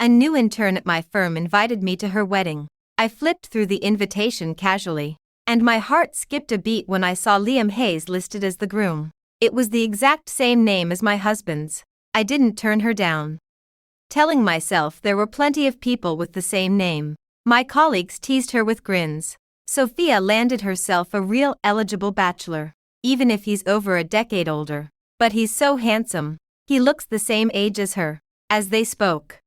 A new intern at my firm invited me to her wedding. I flipped through the invitation casually, and my heart skipped a beat when I saw Liam Hayes listed as the groom. It was the exact same name as my husband's. I didn't turn her down, telling myself there were plenty of people with the same name. My colleagues teased her with grins. Sophia landed herself a real eligible bachelor, even if he's over a decade older. But he's so handsome. He looks the same age as her. As they spoke,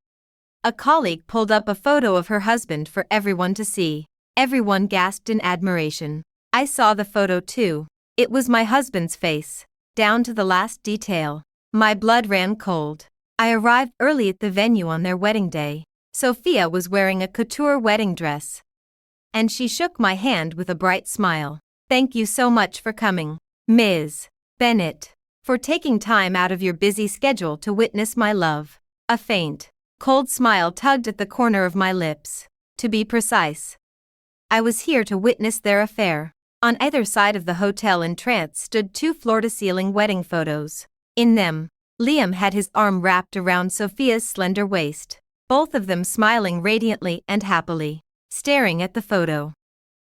a colleague pulled up a photo of her husband for everyone to see. Everyone gasped in admiration. I saw the photo too. It was my husband's face, down to the last detail. My blood ran cold. I arrived early at the venue on their wedding day. Sophia was wearing a couture wedding dress, and she shook my hand with a bright smile. Thank you so much for coming, Ms. Bennett, for taking time out of your busy schedule to witness my love. A faint, cold smile tugged at the corner of my lips. To be precise, I was here to witness their affair. On either side of the hotel entrance stood two floor-to-ceiling wedding photos. In them, Liam had his arm wrapped around Sophia's slender waist, both of them smiling radiantly and happily, staring at the photo.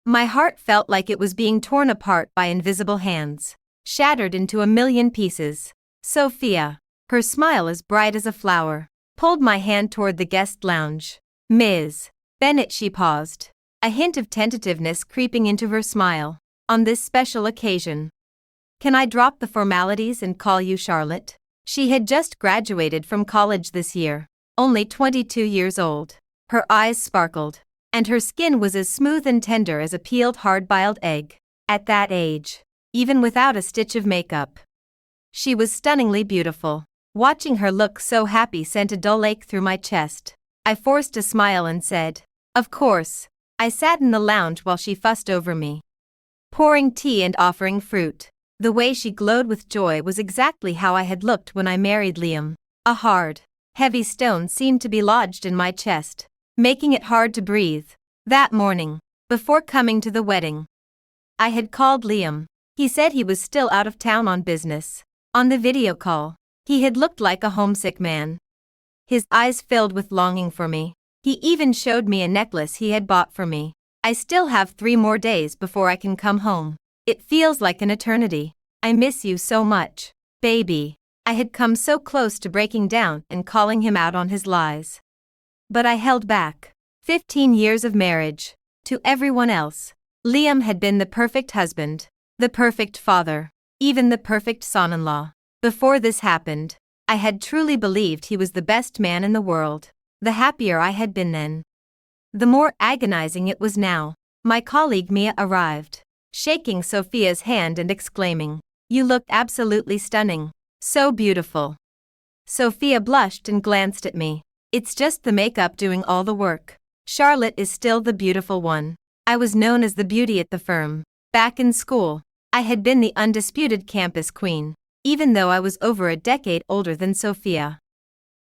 My heart felt like it was being torn apart by invisible hands, shattered into a million pieces. Sophia, her smile as bright as a flower, pulled my hand toward the guest lounge. Ms. Bennett, she paused, a hint of tentativeness creeping into her smile. On this special occasion, can I drop the formalities and call you Charlotte? She had just graduated from college this year, only 22 years old. Her eyes sparkled, and her skin was as smooth and tender as a peeled hard-boiled egg. At that age, even without a stitch of makeup, she was stunningly beautiful. Watching her look so happy sent a dull ache through my chest. I forced a smile and said, "Of course." I sat in the lounge while she fussed over me, pouring tea and offering fruit. The way she glowed with joy was exactly how I had looked when I married Liam. A hard, heavy stone seemed to be lodged in my chest, making it hard to breathe. That morning, before coming to the wedding, I had called Liam. He said he was still out of town on business. On the video call, he had looked like a homesick man. His eyes filled with longing for me. He even showed me a necklace he had bought for me. I still have 3 more days before I can come home. It feels like an eternity. I miss you so much, baby. I had come so close to breaking down and calling him out on his lies, but I held back. 15 years of marriage. To everyone else, Liam had been the perfect husband, the perfect father, even the perfect son-in-law. Before this happened, I had truly believed he was the best man in the world. The happier I had been then, the more agonizing it was now. My colleague Mia arrived, shaking Sophia's hand and exclaiming, "You look absolutely stunning. So beautiful." Sophia blushed and glanced at me. "It's just the makeup doing all the work. Charlotte is still the beautiful one." I was known as the beauty at the firm. Back in school, I had been the undisputed campus queen. Even though I was over a decade older than Sophia,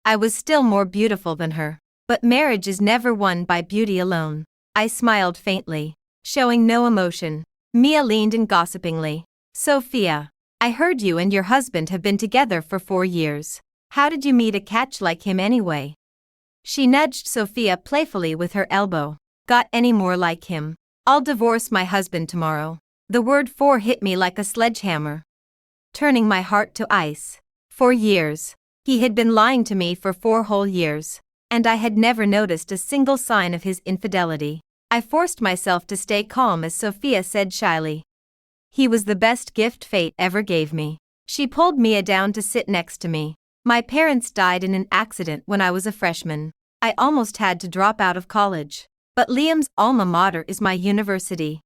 I was still more beautiful than her. But marriage is never won by beauty alone. I smiled faintly, showing no emotion. Mia leaned in gossipingly. "Sophia, I heard you and your husband have been together for 4 years. How did you meet a catch like him anyway?" She nudged Sophia playfully with her elbow. "Got any more like him? I'll divorce my husband tomorrow." The word "4" hit me like a sledgehammer, turning my heart to ice. 4 years. He had been lying to me for 4 whole years, and I had never noticed a single sign of his infidelity. I forced myself to stay calm as Sophia said shyly, "He was the best gift fate ever gave me." She pulled Mia down to sit next to me. "My parents died in an accident when I was a freshman. I almost had to drop out of college. But Liam's alma mater is my university,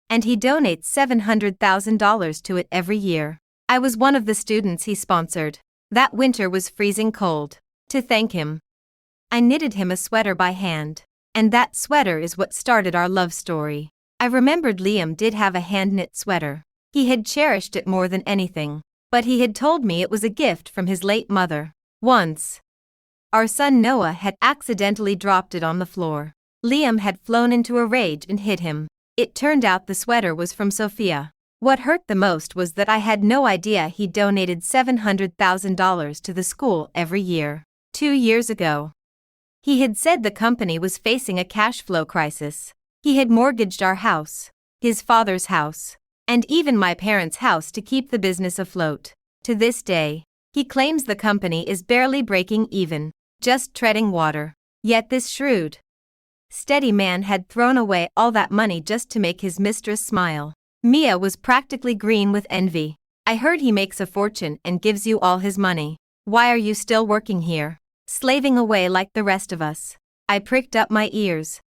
and he donates $700,000 to it every year. I was one of the students he sponsored. That winter was freezing cold. To thank him, I knitted him a sweater by hand, and that sweater is what started our love story." I remembered Liam did have a hand-knit sweater. He had cherished it more than anything, but he had told me it was a gift from his late mother. Once, our son Noah had accidentally dropped it on the floor. Liam had flown into a rage and hit him. It turned out the sweater was from Sophia. What hurt the most was that I had no idea he donated $700,000 to the school every year. 2 years ago, He had said the company was facing a cash flow crisis. He had mortgaged our house, his father's house, and even my parents' house to keep the business afloat. To this day, he claims the company is barely breaking even, just treading water. Yet this shrewd, steady man had thrown away all that money just to make his mistress smile. Mia was practically green with envy. I heard he makes a fortune and gives you all his money. Why are you still working here, slaving away like the rest of us? I pricked up my ears,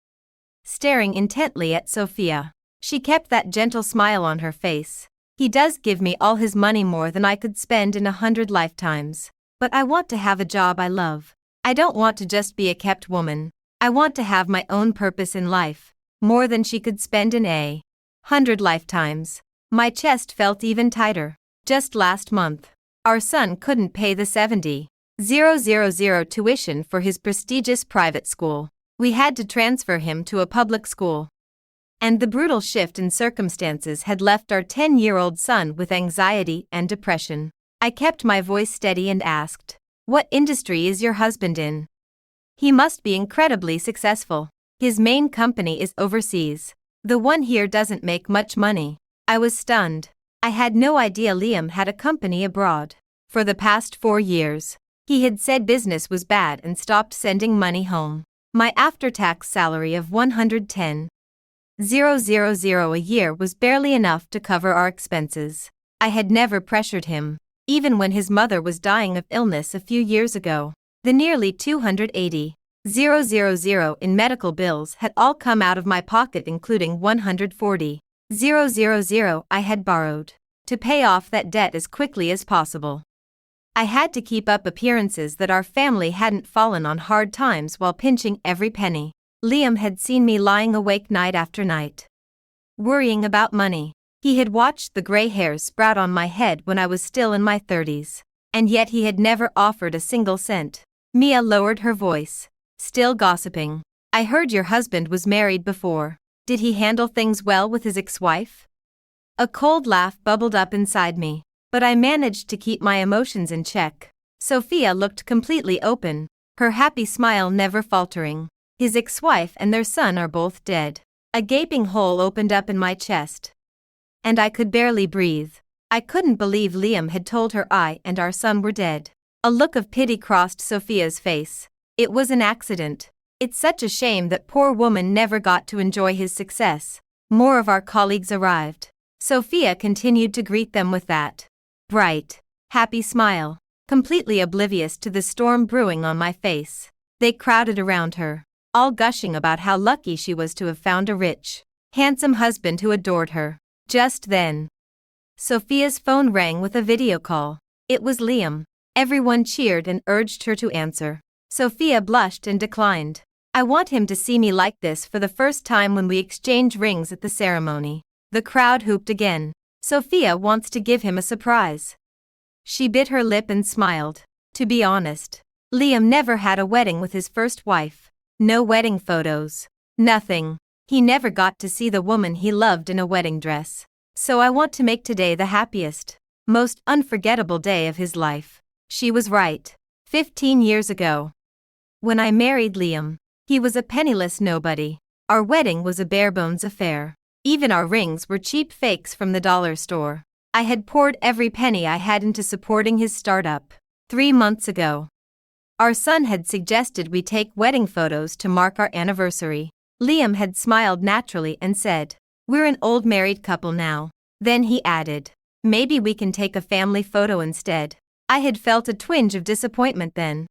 staring intently at Sophia. She kept that gentle smile on her face. He does give me all his money, more than I could spend in 100 lifetimes. But I want to have a job I love. I don't want to just be a kept woman. I want to have my own purpose in life, more than she could spend in 100 lifetimes. My chest felt even tighter. Just last month, our son couldn't pay the $70,000 tuition for his prestigious private school. We had to transfer him to a public school. And the brutal shift in circumstances had left our 10-year-old son with anxiety and depression. I kept my voice steady and asked, "What industry is your husband in?" "He must be incredibly successful. His main company is overseas. The one here doesn't make much money." I was stunned. I had no idea Liam had a company abroad. For the past 4 years, he had said business was bad and stopped sending money home. My after-tax salary of $110,000 a year was barely enough to cover our expenses. I had never pressured him, even when his mother was dying of illness a few years ago. The nearly $280,000 in medical bills had all come out of my pocket, including $140,000 I had borrowed, to pay off that debt as quickly as possible. I had to keep up appearances that our family hadn't fallen on hard times while pinching every penny. Liam had seen me lying awake night after night, worrying about money. He had watched the gray hairs sprout on my head when I was still in my 30s, and yet he had never offered a single cent. Mia lowered her voice, still gossiping. "I heard your husband was married before. Did he handle things well with his ex-wife?" A cold laugh bubbled up inside me, but I managed to keep my emotions in check. Sophia looked completely open, her happy smile never faltering. "His ex-wife and their son are both dead." A gaping hole opened up in my chest, and I could barely breathe. I couldn't believe Liam had told her I and our son were dead. A look of pity crossed Sophia's face. "It was an accident. It's such a shame that poor woman never got to enjoy his success." More of our colleagues arrived. Sophia continued to greet them with that bright, happy smile, completely oblivious to the storm brewing on my face. They crowded around her, all gushing about how lucky she was to have found a rich, handsome husband who adored her. Just then, Sophia's phone rang with a video call. It was Liam. Everyone cheered and urged her to answer. Sophia blushed and declined. "I want him to see me like this for the first time when we exchange rings at the ceremony." The crowd hooped again. Sophia wants to give him a surprise. She bit her lip and smiled. To be honest, Liam never had a wedding with his first wife. No wedding photos. Nothing. He never got to see the woman he loved in a wedding dress. So I want to make today the happiest, most unforgettable day of his life. She was right. 15 years ago, when I married Liam, he was a penniless nobody. Our wedding was a bare-bones affair. Even our rings were cheap fakes from the dollar store. I had poured every penny I had into supporting his startup. 3 months ago, our son had suggested we take wedding photos to mark our anniversary. Liam had smiled naturally and said, "We're an old married couple now." Then he added, "Maybe we can take a family photo instead." I had felt a twinge of disappointment then,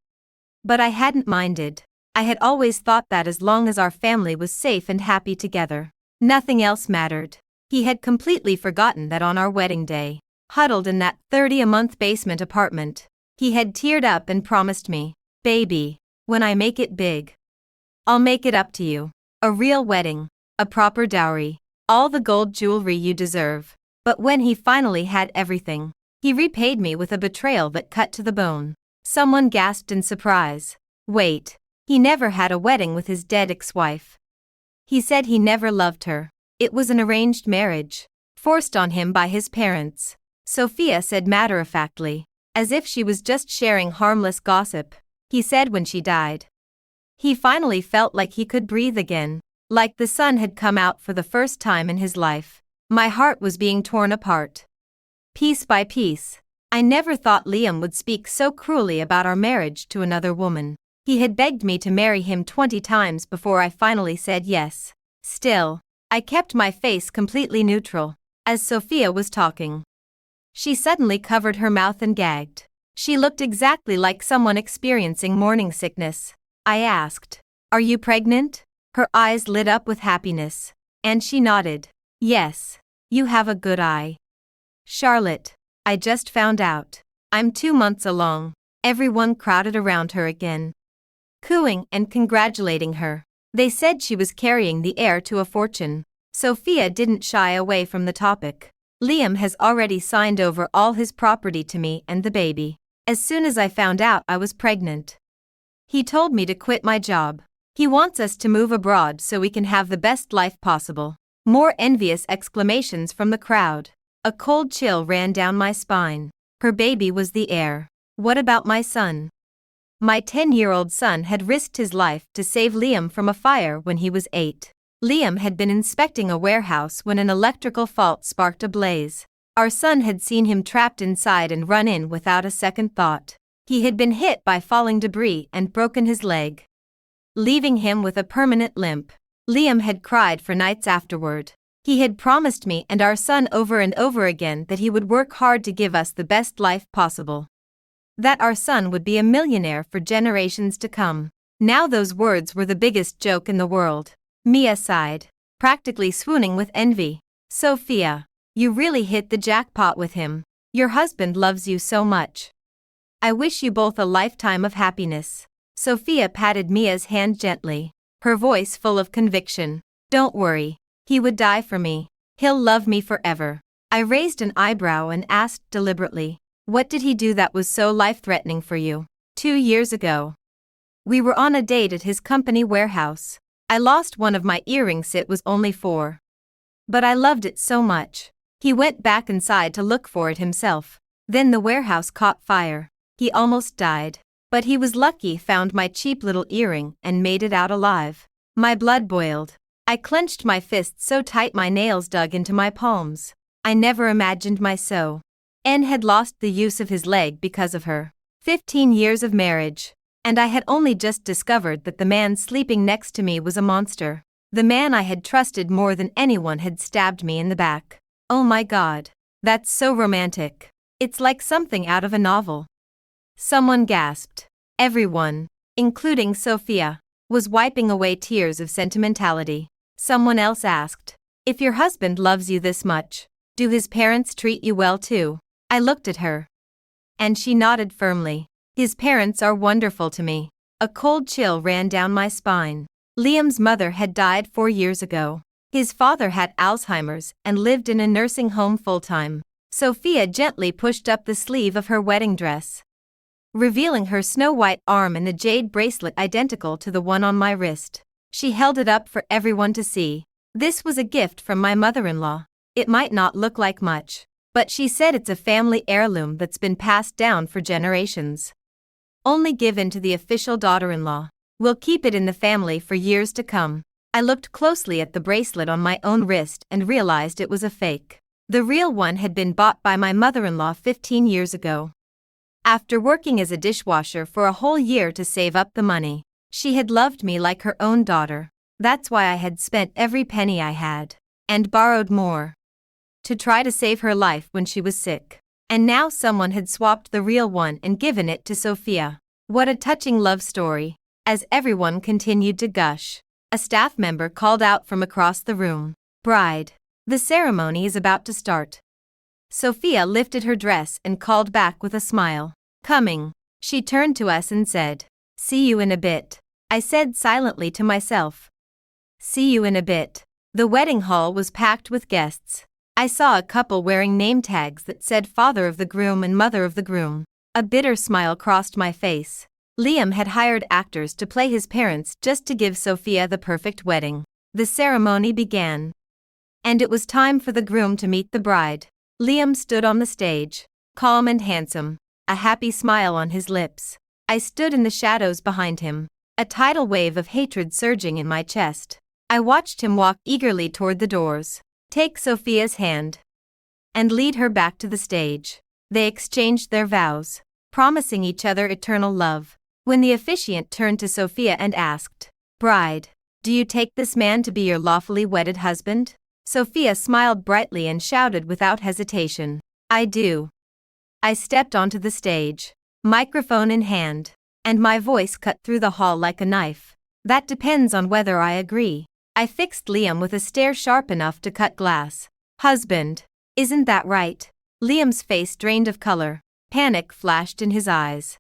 but I hadn't minded. I had always thought that as long as our family was safe and happy together, nothing else mattered. He had completely forgotten that on our wedding day, huddled in that $30 a month basement apartment, he had teared up and promised me, "Baby, when I make it big, I'll make it up to you. A real wedding, a proper dowry, all the gold jewelry you deserve." But when he finally had everything, he repaid me with a betrayal that cut to the bone. Someone gasped in surprise. "Wait, he never had a wedding with his dead ex-wife. He said he never loved her. It was an arranged marriage, forced on him by his parents," Sophia said matter-of-factly, as if she was just sharing harmless gossip. "He said when she died, He finally felt like he could breathe again, like the sun had come out for the first time in his life. My heart was being torn apart, piece by piece. I never thought Liam would speak so cruelly about our marriage to another woman. He had begged me to marry him 20 times before I finally said yes. Still, I kept my face completely neutral. As Sophia was talking, she suddenly covered her mouth and gagged. She looked exactly like someone experiencing morning sickness. I asked, "Are you pregnant?" Her eyes lit up with happiness, and she nodded. "Yes, you have a good eye, Charlotte. I just found out. I'm 2 months along." Everyone crowded around her again, cooing and congratulating her. They said she was carrying the heir to a fortune. Sophia didn't shy away from the topic. "Liam has already signed over all his property to me and the baby. As soon as I found out I was pregnant, he told me to quit my job. He wants us to move abroad so we can have the best life possible." More envious exclamations from the crowd. A cold chill ran down my spine. Her baby was the heir. What about my son? My 10-year-old son had risked his life to save Liam from a fire when he was 8. Liam had been inspecting a warehouse when an electrical fault sparked a blaze. Our son had seen him trapped inside and run in without a second thought. He had been hit by falling debris and broken his leg, leaving him with a permanent limp. Liam had cried for nights afterward. He had promised me and our son over and over again that he would work hard to give us the best life possible, that our son would be a millionaire for generations to come. Now those words were the biggest joke in the world. Mia sighed, practically swooning with envy. "Sophia, you really hit the jackpot with him. Your husband loves you so much. I wish you both a lifetime of happiness." Sophia patted Mia's hand gently, her voice full of conviction. "Don't worry, he would die for me. He'll love me forever." I raised an eyebrow and asked deliberately, "What did he do that was so life-threatening for you?" 2 years ago, we were on a date at his company warehouse. I lost one of my earrings. It was only 4, but I loved it so much. He went back inside to look for it himself. Then the warehouse caught fire. He almost died, but he was lucky, found my cheap little earring and made it out alive. My blood boiled. I clenched my fists so tight my nails dug into my palms. I never imagined my son had lost the use of his leg because of her. 15 years of marriage, and I had only just discovered that the man sleeping next to me was a monster. The man I had trusted more than anyone had stabbed me in the back. Oh my God, that's so romantic. It's like something out of a novel. Someone gasped. Everyone, including Sophia, was wiping away tears of sentimentality. Someone else asked, "If your husband loves you this much, do his parents treat you well too?" I looked at her, and she nodded firmly. "His parents are wonderful to me." A cold chill ran down my spine. Liam's mother had died 4 years ago. His father had Alzheimer's and lived in a nursing home full-time. Sophia gently pushed up the sleeve of her wedding dress, revealing her snow-white arm and the jade bracelet identical to the one on my wrist. She held it up for everyone to see. "This was a gift from my mother-in-law. It might not look like much, but she said it's a family heirloom that's been passed down for generations. Only given to the official daughter-in-law. We'll keep it in the family for years to come." I looked closely at the bracelet on my own wrist and realized it was a fake. The real one had been bought by my mother-in-law 15 years ago. After working as a dishwasher for a whole year to save up the money, she had loved me like her own daughter. That's why I had spent every penny I had, and borrowed more, to try to save her life when she was sick. And now someone had swapped the real one and given it to Sophia. What a touching love story. As everyone continued to gush, a staff member called out from across the room, "Bride, the ceremony is about to start." Sophia lifted her dress and called back with a smile. "Coming." She turned to us and said, "See you in a bit." I said silently to myself, "See you in a bit." The wedding hall was packed with guests. I saw a couple wearing name tags that said father of the groom and mother of the groom. A bitter smile crossed my face. Liam had hired actors to play his parents just to give Sophia the perfect wedding. The ceremony began, and it was time for the groom to meet the bride. Liam stood on the stage, calm and handsome, a happy smile on his lips. I stood in the shadows behind him, a tidal wave of hatred surging in my chest. I watched him walk eagerly toward the doors, take Sophia's hand, and lead her back to the stage. They exchanged their vows, promising each other eternal love. When the officiant turned to Sophia and asked, "Bride, do you take this man to be your lawfully wedded husband?" Sophia smiled brightly and shouted without hesitation, "I do." I stepped onto the stage, microphone in hand, and my voice cut through the hall like a knife. "That depends on whether I agree." I fixed Liam with a stare sharp enough to cut glass. "Husband, isn't that right?" Liam's face drained of color. Panic flashed in his eyes.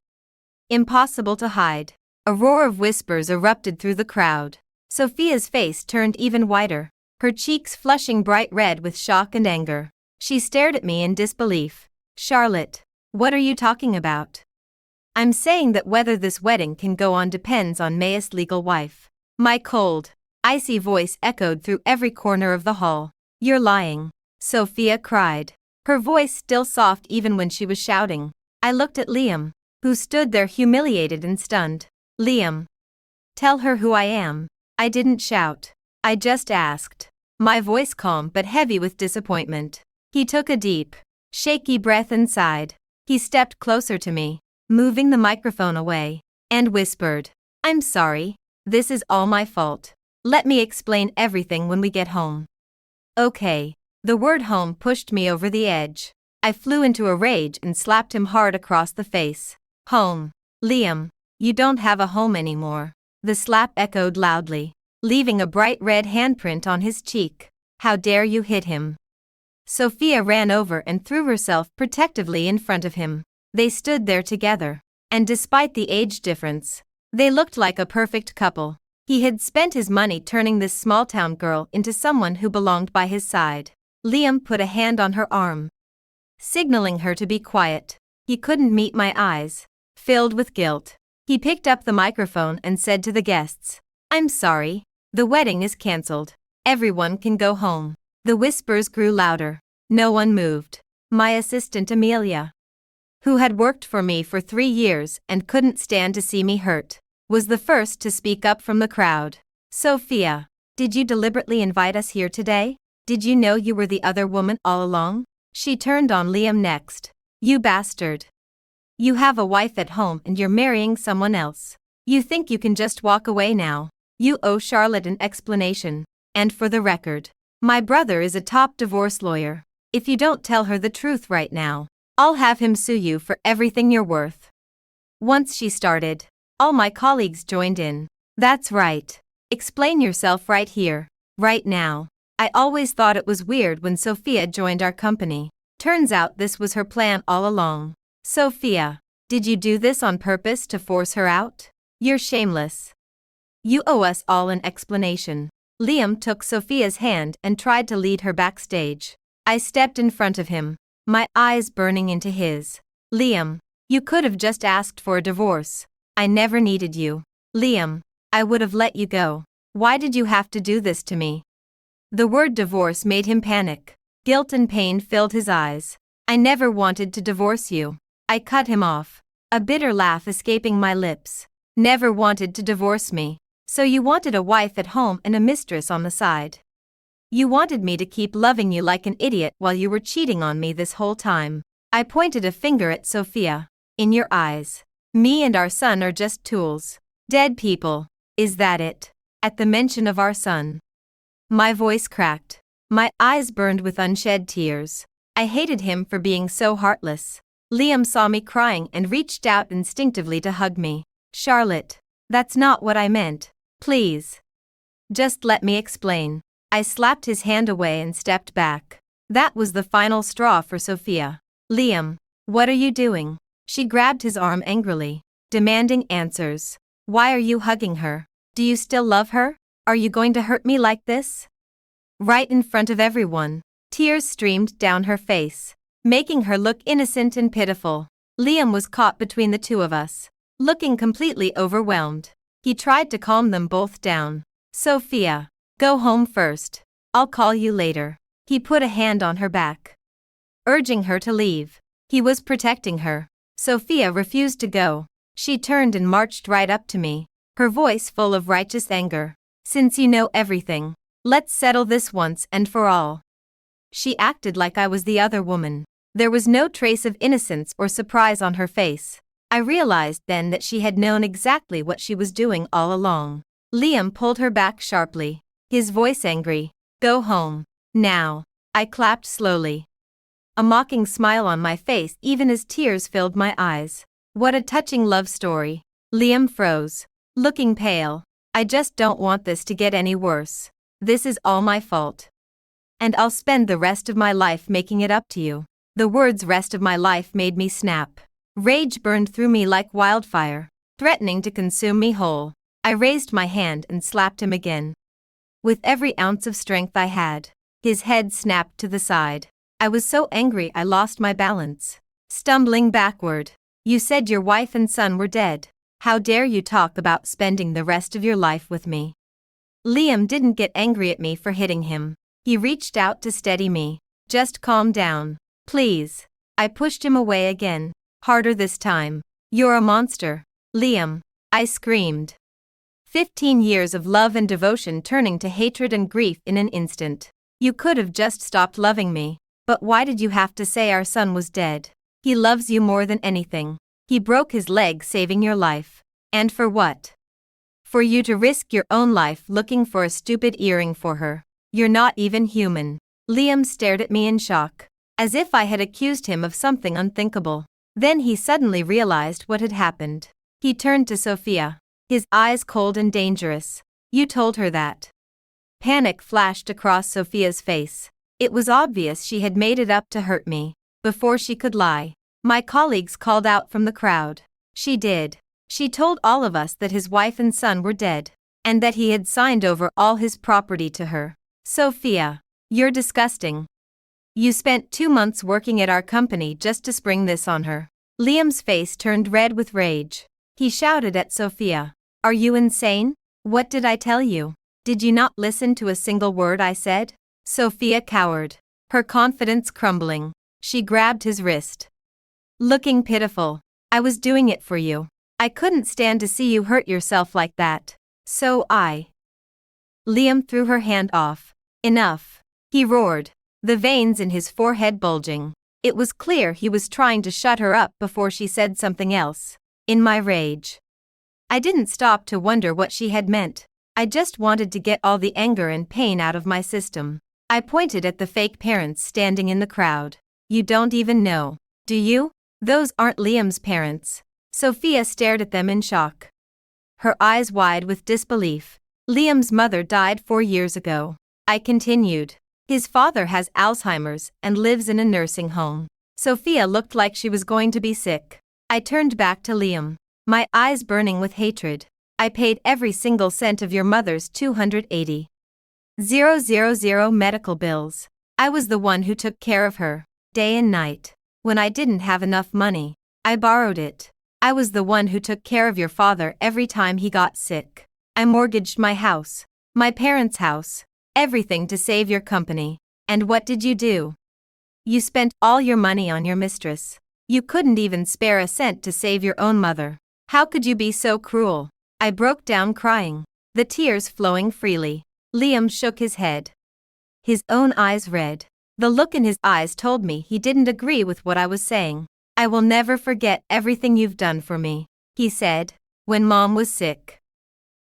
Impossible to hide. A roar of whispers erupted through the crowd. Sophia's face turned even whiter, her cheeks flushing bright red with shock and anger. She stared at me in disbelief. "Charlotte, what are you talking about?" "I'm saying that whether this wedding can go on depends on May's legal wife." My cold, icy voice echoed through every corner of the hall. "You're lying," Sophia cried, her voice still soft even when she was shouting. I looked at Liam, who stood there humiliated and stunned. "Liam, tell her who I am." I didn't shout. I just asked, my voice calm but heavy with disappointment. He took a deep, shaky breath and sighed. He stepped closer to me, moving the microphone away, and whispered, "I'm sorry, this is all my fault. Let me explain everything when we get home." Okay. The word home pushed me over the edge. I flew into a rage and slapped him hard across the face. "Home. Liam, you don't have a home anymore." The slap echoed loudly, leaving a bright red handprint on his cheek. "How dare you hit him?" Sophia ran over and threw herself protectively in front of him. They stood there together, and despite the age difference, they looked like a perfect couple. He had spent his money turning this small-town girl into someone who belonged by his side. Liam put a hand on her arm, signaling her to be quiet. He couldn't meet my eyes, filled with guilt. He picked up the microphone and said to the guests, "I'm sorry, the wedding is cancelled. Everyone can go home." The whispers grew louder. No one moved. My assistant Amelia, who had worked for me for 3 years and couldn't stand to see me hurt, was the first to speak up from the crowd. "Sophia, did you deliberately invite us here today? Did you know you were the other woman all along?" She turned on Liam next. "You bastard. You have a wife at home and you're marrying someone else. You think you can just walk away now? You owe Charlotte an explanation. And for the record, my brother is a top divorce lawyer. If you don't tell her the truth right now, I'll have him sue you for everything you're worth." Once she started, all my colleagues joined in. "That's right. Explain yourself right here, right now." I always thought it was weird when Sophia joined our company. Turns out this was her plan all along. "Sophia, did you do this on purpose to force her out? You're shameless. You owe us all an explanation." Liam took Sophia's hand and tried to lead her backstage. I stepped in front of him, my eyes burning into his. "Liam, you could have just asked for a divorce. I never needed you. Liam, I would have let you go. Why did you have to do this to me?" The word divorce made him panic. Guilt and pain filled his eyes. "I never wanted to divorce you." I cut him off, a bitter laugh escaping my lips. "Never wanted to divorce me. So you wanted a wife at home and a mistress on the side. You wanted me to keep loving you like an idiot while you were cheating on me this whole time." I pointed a finger at Sophia. "In your eyes, me and our son are just tools. Dead people. Is that it?" At the mention of our son, my voice cracked. My eyes burned with unshed tears. I hated him for being so heartless. Liam saw me crying and reached out instinctively to hug me. "Charlotte, that's not what I meant. Please. Just let me explain." I slapped his hand away and stepped back. That was the final straw for Sophia. "Liam, what are you doing?" She grabbed his arm angrily, demanding answers. "Why are you hugging her? Do you still love her? Are you going to hurt me like this?" Right in front of everyone, tears streamed down her face, making her look innocent and pitiful. Liam was caught between the two of us, looking completely overwhelmed. He tried to calm them both down. "Sophia, go home first. I'll call you later." He put a hand on her back, urging her to leave. He was protecting her. Sophia refused to go. She turned and marched right up to me. her voice full of righteous anger. Since you know everything, let's settle this once and for all. She acted like I was the other woman. There was no trace of innocence or surprise on her face. I realized then that she had known exactly what she was doing all along. Liam pulled her back sharply, his voice angry. Go home. Now. I clapped slowly, a mocking smile on my face even as tears filled my eyes. What a touching love story. Liam froze, looking pale. I just don't want this to get any worse. This is all my fault. And I'll spend the rest of my life making it up to you. The words rest of my life made me snap. Rage burned through me like wildfire, threatening to consume me whole. I raised my hand and slapped him again. With every ounce of strength I had. His head snapped to the side. I was so angry I lost my balance. Stumbling backward. You said your wife and son were dead. How dare you talk about spending the rest of your life with me? Liam didn't get angry at me for hitting him. He reached out to steady me. Just calm down, please. I pushed him away again, harder this time. You're a monster, Liam, I screamed. 15 years of love and devotion turning to hatred and grief in an instant. You could have just stopped loving me, but why did you have to say our son was dead? He loves you more than anything. He broke his leg saving your life. And for what? For you to risk your own life looking for a stupid earring for her. You're not even human. Liam stared at me in shock, as if I had accused him of something unthinkable. Then he suddenly realized what had happened. He turned to Sophia, his eyes cold and dangerous. You told her that. Panic flashed across Sophia's face. It was obvious she had made it up to hurt me. Before she could lie, my colleagues called out from the crowd. She did. She told all of us that his wife and son were dead, and that he had signed over all his property to her. Sophia, you're disgusting. You spent 2 months working at our company just to spring this on her. Liam's face turned red with rage. He shouted at Sophia. Are you insane? What did I tell you? Did you not listen to a single word I said? Sophia cowered, her confidence crumbling. She grabbed his wrist, looking pitiful. I was doing it for you. I couldn't stand to see you hurt yourself like that. So I. Liam threw her hand off. Enough, he roared, the veins in his forehead bulging. It was clear he was trying to shut her up before she said something else. In my rage, I didn't stop to wonder what she had meant. I just wanted to get all the anger and pain out of my system. I pointed at the fake parents standing in the crowd. You don't even know, do you? Those aren't Liam's parents. Sophia stared at them in shock, her eyes wide with disbelief. Liam's mother died 4 years ago. I continued. His father has Alzheimer's and lives in a nursing home. Sophia looked like she was going to be sick. I turned back to Liam, my eyes burning with hatred. I paid every single cent of your mother's 280,000 medical bills. I was the one who took care of her, day and night. When I didn't have enough money, I borrowed it. I was the one who took care of your father every time he got sick. I mortgaged my house, my parents' house, everything to save your company. And what did you do? You spent all your money on your mistress. You couldn't even spare a cent to save your own mother. How could you be so cruel? I broke down crying, the tears flowing freely. Liam shook his head, his own eyes red. The look in his eyes told me he didn't agree with what I was saying. I will never forget everything you've done for me, he said, when Mom was sick.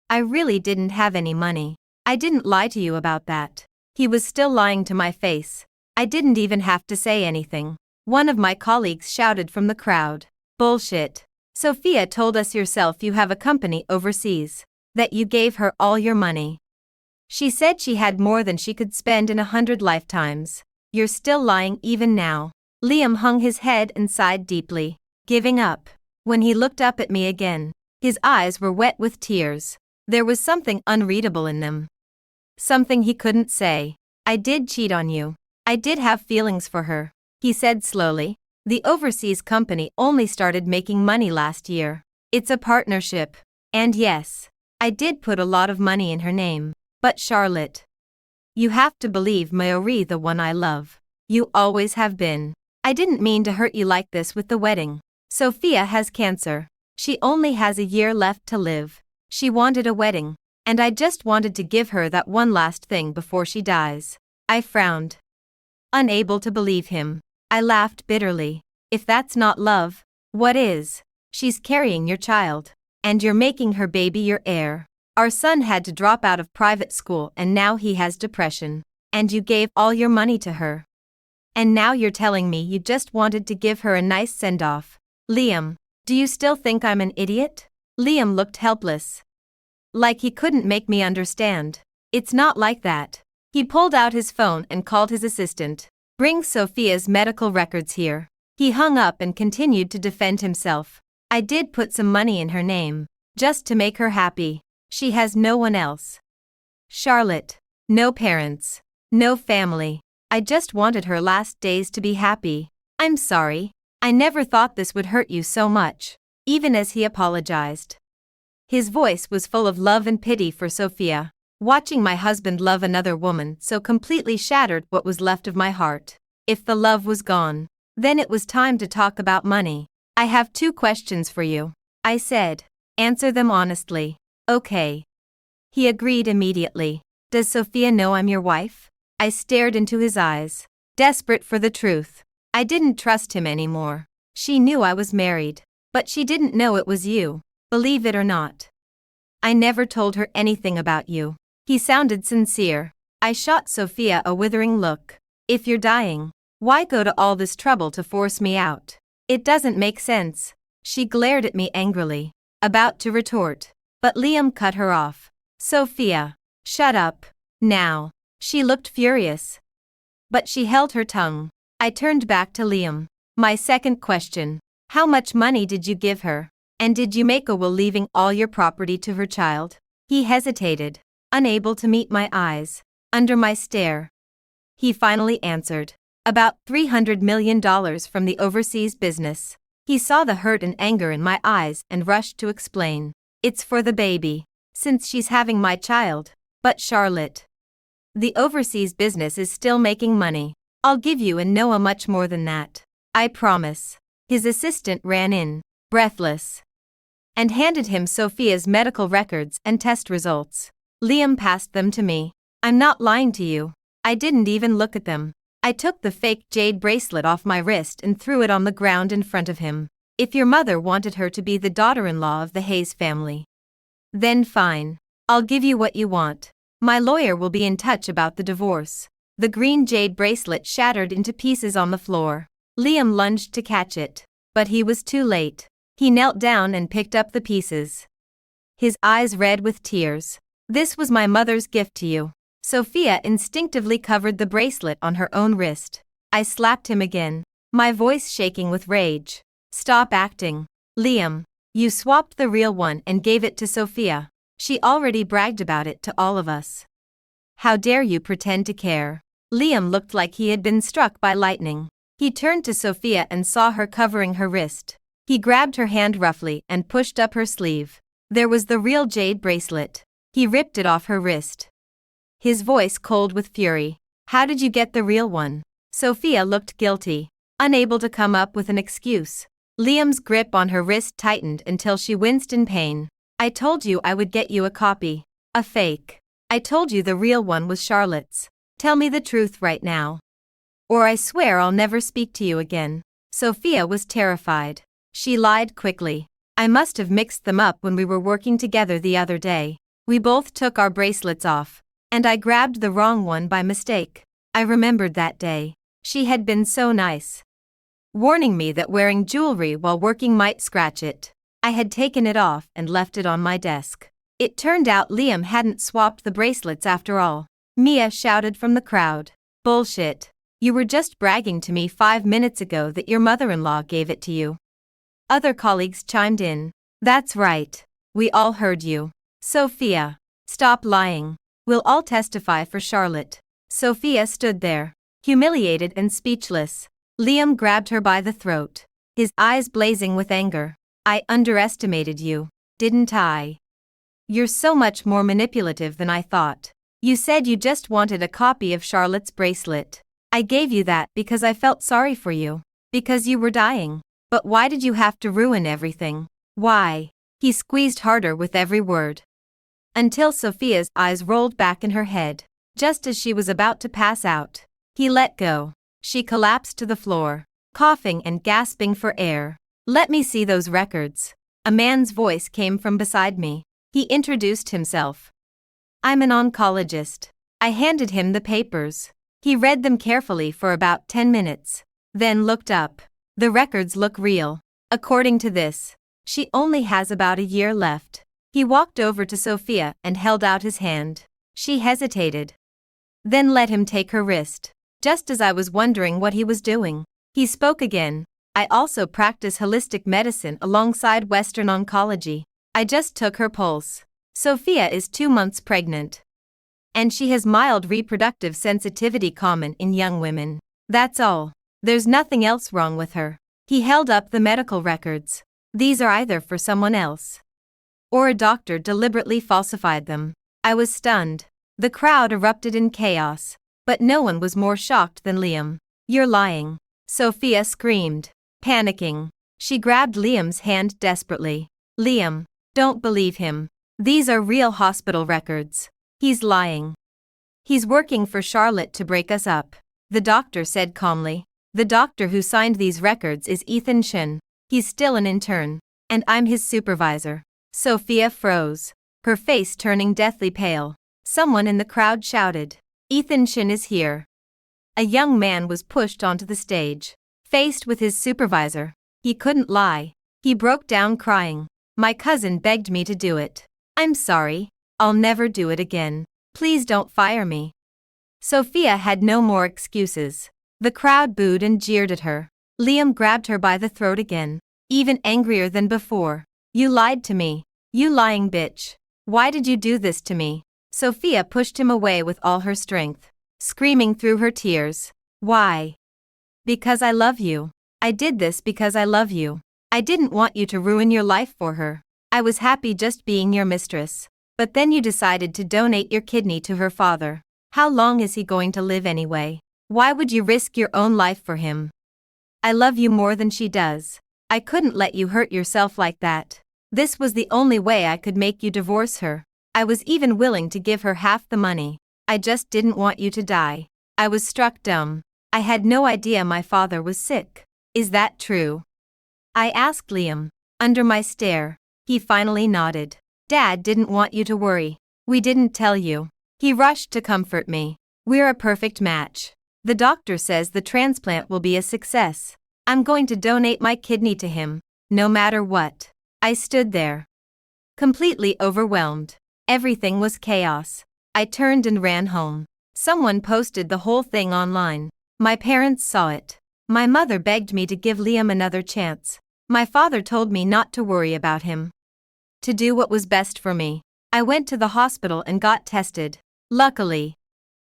I really didn't have any money. I didn't lie to you about that. He was still lying to my face. I didn't even have to say anything. One of my colleagues shouted from the crowd. Bullshit. Sophia told us yourself you have a company overseas, that you gave her all your money. She said she had more than she could spend in 100 lifetimes. You're still lying even now. Liam hung his head and sighed deeply, giving up. When he looked up at me again, his eyes were wet with tears. There was something unreadable in them. Something he couldn't say. I did cheat on you. I did have feelings for her, he said slowly. The overseas company only started making money last year. It's a partnership. And yes, I did put a lot of money in her name. But Charlotte, you have to believe Maori, the one I love. You always have been. I didn't mean to hurt you like this with the wedding. Sophia has cancer. She only has a year left to live. She wanted a wedding, and I just wanted to give her that one last thing before she dies. I frowned, unable to believe him. I laughed bitterly. If that's not love, what is? She's carrying your child, and you're making her baby your heir. Our son had to drop out of private school and now he has depression, and you gave all your money to her. And now you're telling me you just wanted to give her a nice send-off. Liam, do you still think I'm an idiot? Liam looked helpless, like he couldn't make me understand. It's not like that. He pulled out his phone and called his assistant. Bring Sophia's medical records here. He hung up and continued to defend himself. I did put some money in her name, just to make her happy. She has no one else. Charlotte. No parents. No family. I just wanted her last days to be happy. I'm sorry. I never thought this would hurt you so much. Even as he apologized, his voice was full of love and pity for Sophia. Watching my husband love another woman so completely shattered what was left of my heart. If the love was gone, then it was time to talk about money. I have 2 questions for you, I said. Answer them honestly. Okay. He agreed immediately. Does Sophia know I'm your wife? I stared into his eyes, desperate for the truth. I didn't trust him anymore. She knew I was married, but she didn't know it was you, believe it or not. I never told her anything about you. He sounded sincere. I shot Sophia a withering look. If you're dying, why go to all this trouble to force me out? It doesn't make sense. She glared at me angrily, about to retort, but Liam cut her off. Sophia, shut up, now. She looked furious, but she held her tongue. I turned back to Liam. My second question, how much money did you give her? And did you make a will leaving all your property to her child? He hesitated, unable to meet my eyes. Under my stare, he finally answered, about $300 million from the overseas business. He saw the hurt and anger in my eyes and rushed to explain. It's for the baby, since she's having my child. But Charlotte, the overseas business is still making money. I'll give you and Noah much more than that. I promise. His assistant ran in, breathless, and handed him Sophia's medical records and test results. Liam passed them to me. I'm not lying to you. I didn't even look at them. I took the fake jade bracelet off my wrist and threw it on the ground in front of him. If your mother wanted her to be the daughter-in-law of the Hayes family, then fine. I'll give you what you want. My lawyer will be in touch about the divorce. The green jade bracelet shattered into pieces on the floor. Liam lunged to catch it, but he was too late. He knelt down and picked up the pieces, his eyes red with tears. This was my mother's gift to you. Sophia instinctively covered the bracelet on her own wrist. I slapped him again, my voice shaking with rage. Stop acting. Liam, you swapped the real one and gave it to Sophia. She already bragged about it to all of us. How dare you pretend to care? Liam looked like he had been struck by lightning. He turned to Sophia and saw her covering her wrist. He grabbed her hand roughly and pushed up her sleeve. There was the real jade bracelet. He ripped it off her wrist, his voice cold with fury. How did you get the real one? Sophia looked guilty, unable to come up with an excuse. Liam's grip on her wrist tightened until she winced in pain. I told you I would get you a copy. A fake. I told you the real one was Charlotte's. Tell me the truth right now, or I swear I'll never speak to you again. Sophia was terrified. She lied quickly. I must have mixed them up when we were working together the other day. We both took our bracelets off, and I grabbed the wrong one by mistake. I remembered that day. She had been so nice, warning me that wearing jewelry while working might scratch it. I had taken it off and left it on my desk. It turned out Liam hadn't swapped the bracelets after all. Mia shouted from the crowd. Bullshit. You were just bragging to me 5 minutes ago that your mother-in-law gave it to you. Other colleagues chimed in. That's right. We all heard you. Sophia, stop lying. We'll all testify for Charlotte. Sophia stood there, humiliated and speechless. Liam grabbed her by the throat, his eyes blazing with anger. I underestimated you, didn't I? You're so much more manipulative than I thought. You said you just wanted a copy of Charlotte's bracelet. I gave you that because I felt sorry for you, because you were dying. But why did you have to ruin everything? Why? He squeezed harder with every word, until Sophia's eyes rolled back in her head. Just as she was about to pass out, he let go. She collapsed to the floor, coughing and gasping for air. "Let me see those records." A man's voice came from beside me. He introduced himself. "I'm an oncologist." I handed him the papers. He read them carefully for about 10 minutes, then looked up. "The records look real. According to this, she only has about a year left." He walked over to Sophia and held out his hand. She hesitated, then let him take her wrist. Just as I was wondering what he was doing, he spoke again. "I also practice holistic medicine alongside Western oncology. I just took her pulse. Sophia is 2 months pregnant, and she has mild reproductive sensitivity common in young women. That's all. There's nothing else wrong with her." He held up the medical records. "These are either for someone else, or a doctor deliberately falsified them." I was stunned. The crowd erupted in chaos, but no one was more shocked than Liam. "You're lying," Sophia screamed, panicking. She grabbed Liam's hand desperately. "Liam, don't believe him. These are real hospital records. He's lying. He's working for Charlotte to break us up," the doctor said calmly. "The doctor who signed these records is Ethan Shin. He's still an intern, and I'm his supervisor." Sophia froze, her face turning deathly pale. Someone in the crowd shouted, "Ethan Shin is here." A young man was pushed onto the stage. Faced with his supervisor, he couldn't lie. He broke down crying. "My cousin begged me to do it. I'm sorry. I'll never do it again. Please don't fire me." Sophia had no more excuses. The crowd booed and jeered at her. Liam grabbed her by the throat again, even angrier than before. "You lied to me. You lying bitch. Why did you do this to me?" Sophia pushed him away with all her strength, screaming through her tears. "Why?" "Because I love you. I did this because I love you. I didn't want you to ruin your life for her. I was happy just being your mistress. But then you decided to donate your kidney to her father. How long is he going to live anyway? Why would you risk your own life for him? I love you more than she does. I couldn't let you hurt yourself like that. This was the only way I could make you divorce her. I was even willing to give her half the money. I just didn't want you to die." I was struck dumb. I had no idea my father was sick. "Is that true?" I asked Liam. Under my stare, he finally nodded. "Dad didn't want you to worry. We didn't tell you. He rushed to comfort me. We're a perfect match. The doctor says the transplant will be a success. I'm going to donate my kidney to him, no matter what." I stood there, completely overwhelmed. Everything was chaos. I turned and ran home. Someone posted the whole thing online. My parents saw it. My mother begged me to give Liam another chance. My father told me not to worry about him, to do what was best for me. I went to the hospital and got tested. Luckily,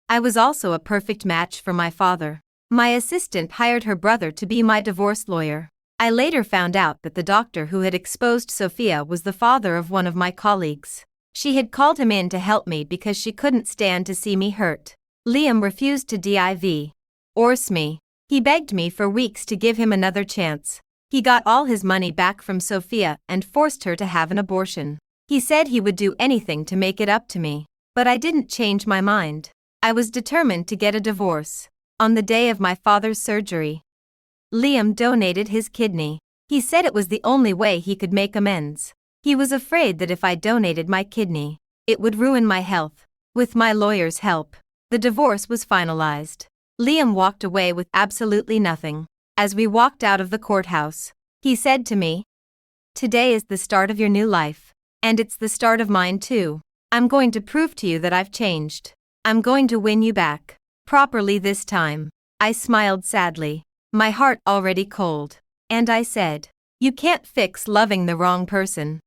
I was also a perfect match for my father. My assistant hired her brother to be my divorce lawyer. I later found out that the doctor who had exposed Sophia was the father of one of my colleagues. She had called him in to help me because she couldn't stand to see me hurt. Liam refused to divorce me. He begged me for weeks to give him another chance. He got all his money back from Sophia and forced her to have an abortion. He said he would do anything to make it up to me, but I didn't change my mind. I was determined to get a divorce. On the day of my father's surgery, Liam donated his kidney. He said it was the only way he could make amends. He was afraid that if I donated my kidney, it would ruin my health. With my lawyer's help, the divorce was finalized. Liam walked away with absolutely nothing. As we walked out of the courthouse, he said to me, "Today is the start of your new life. And it's the start of mine too. I'm going to prove to you that I've changed. I'm going to win you back. Properly this time." I smiled sadly, my heart already cold. And I said, "You can't fix loving the wrong person.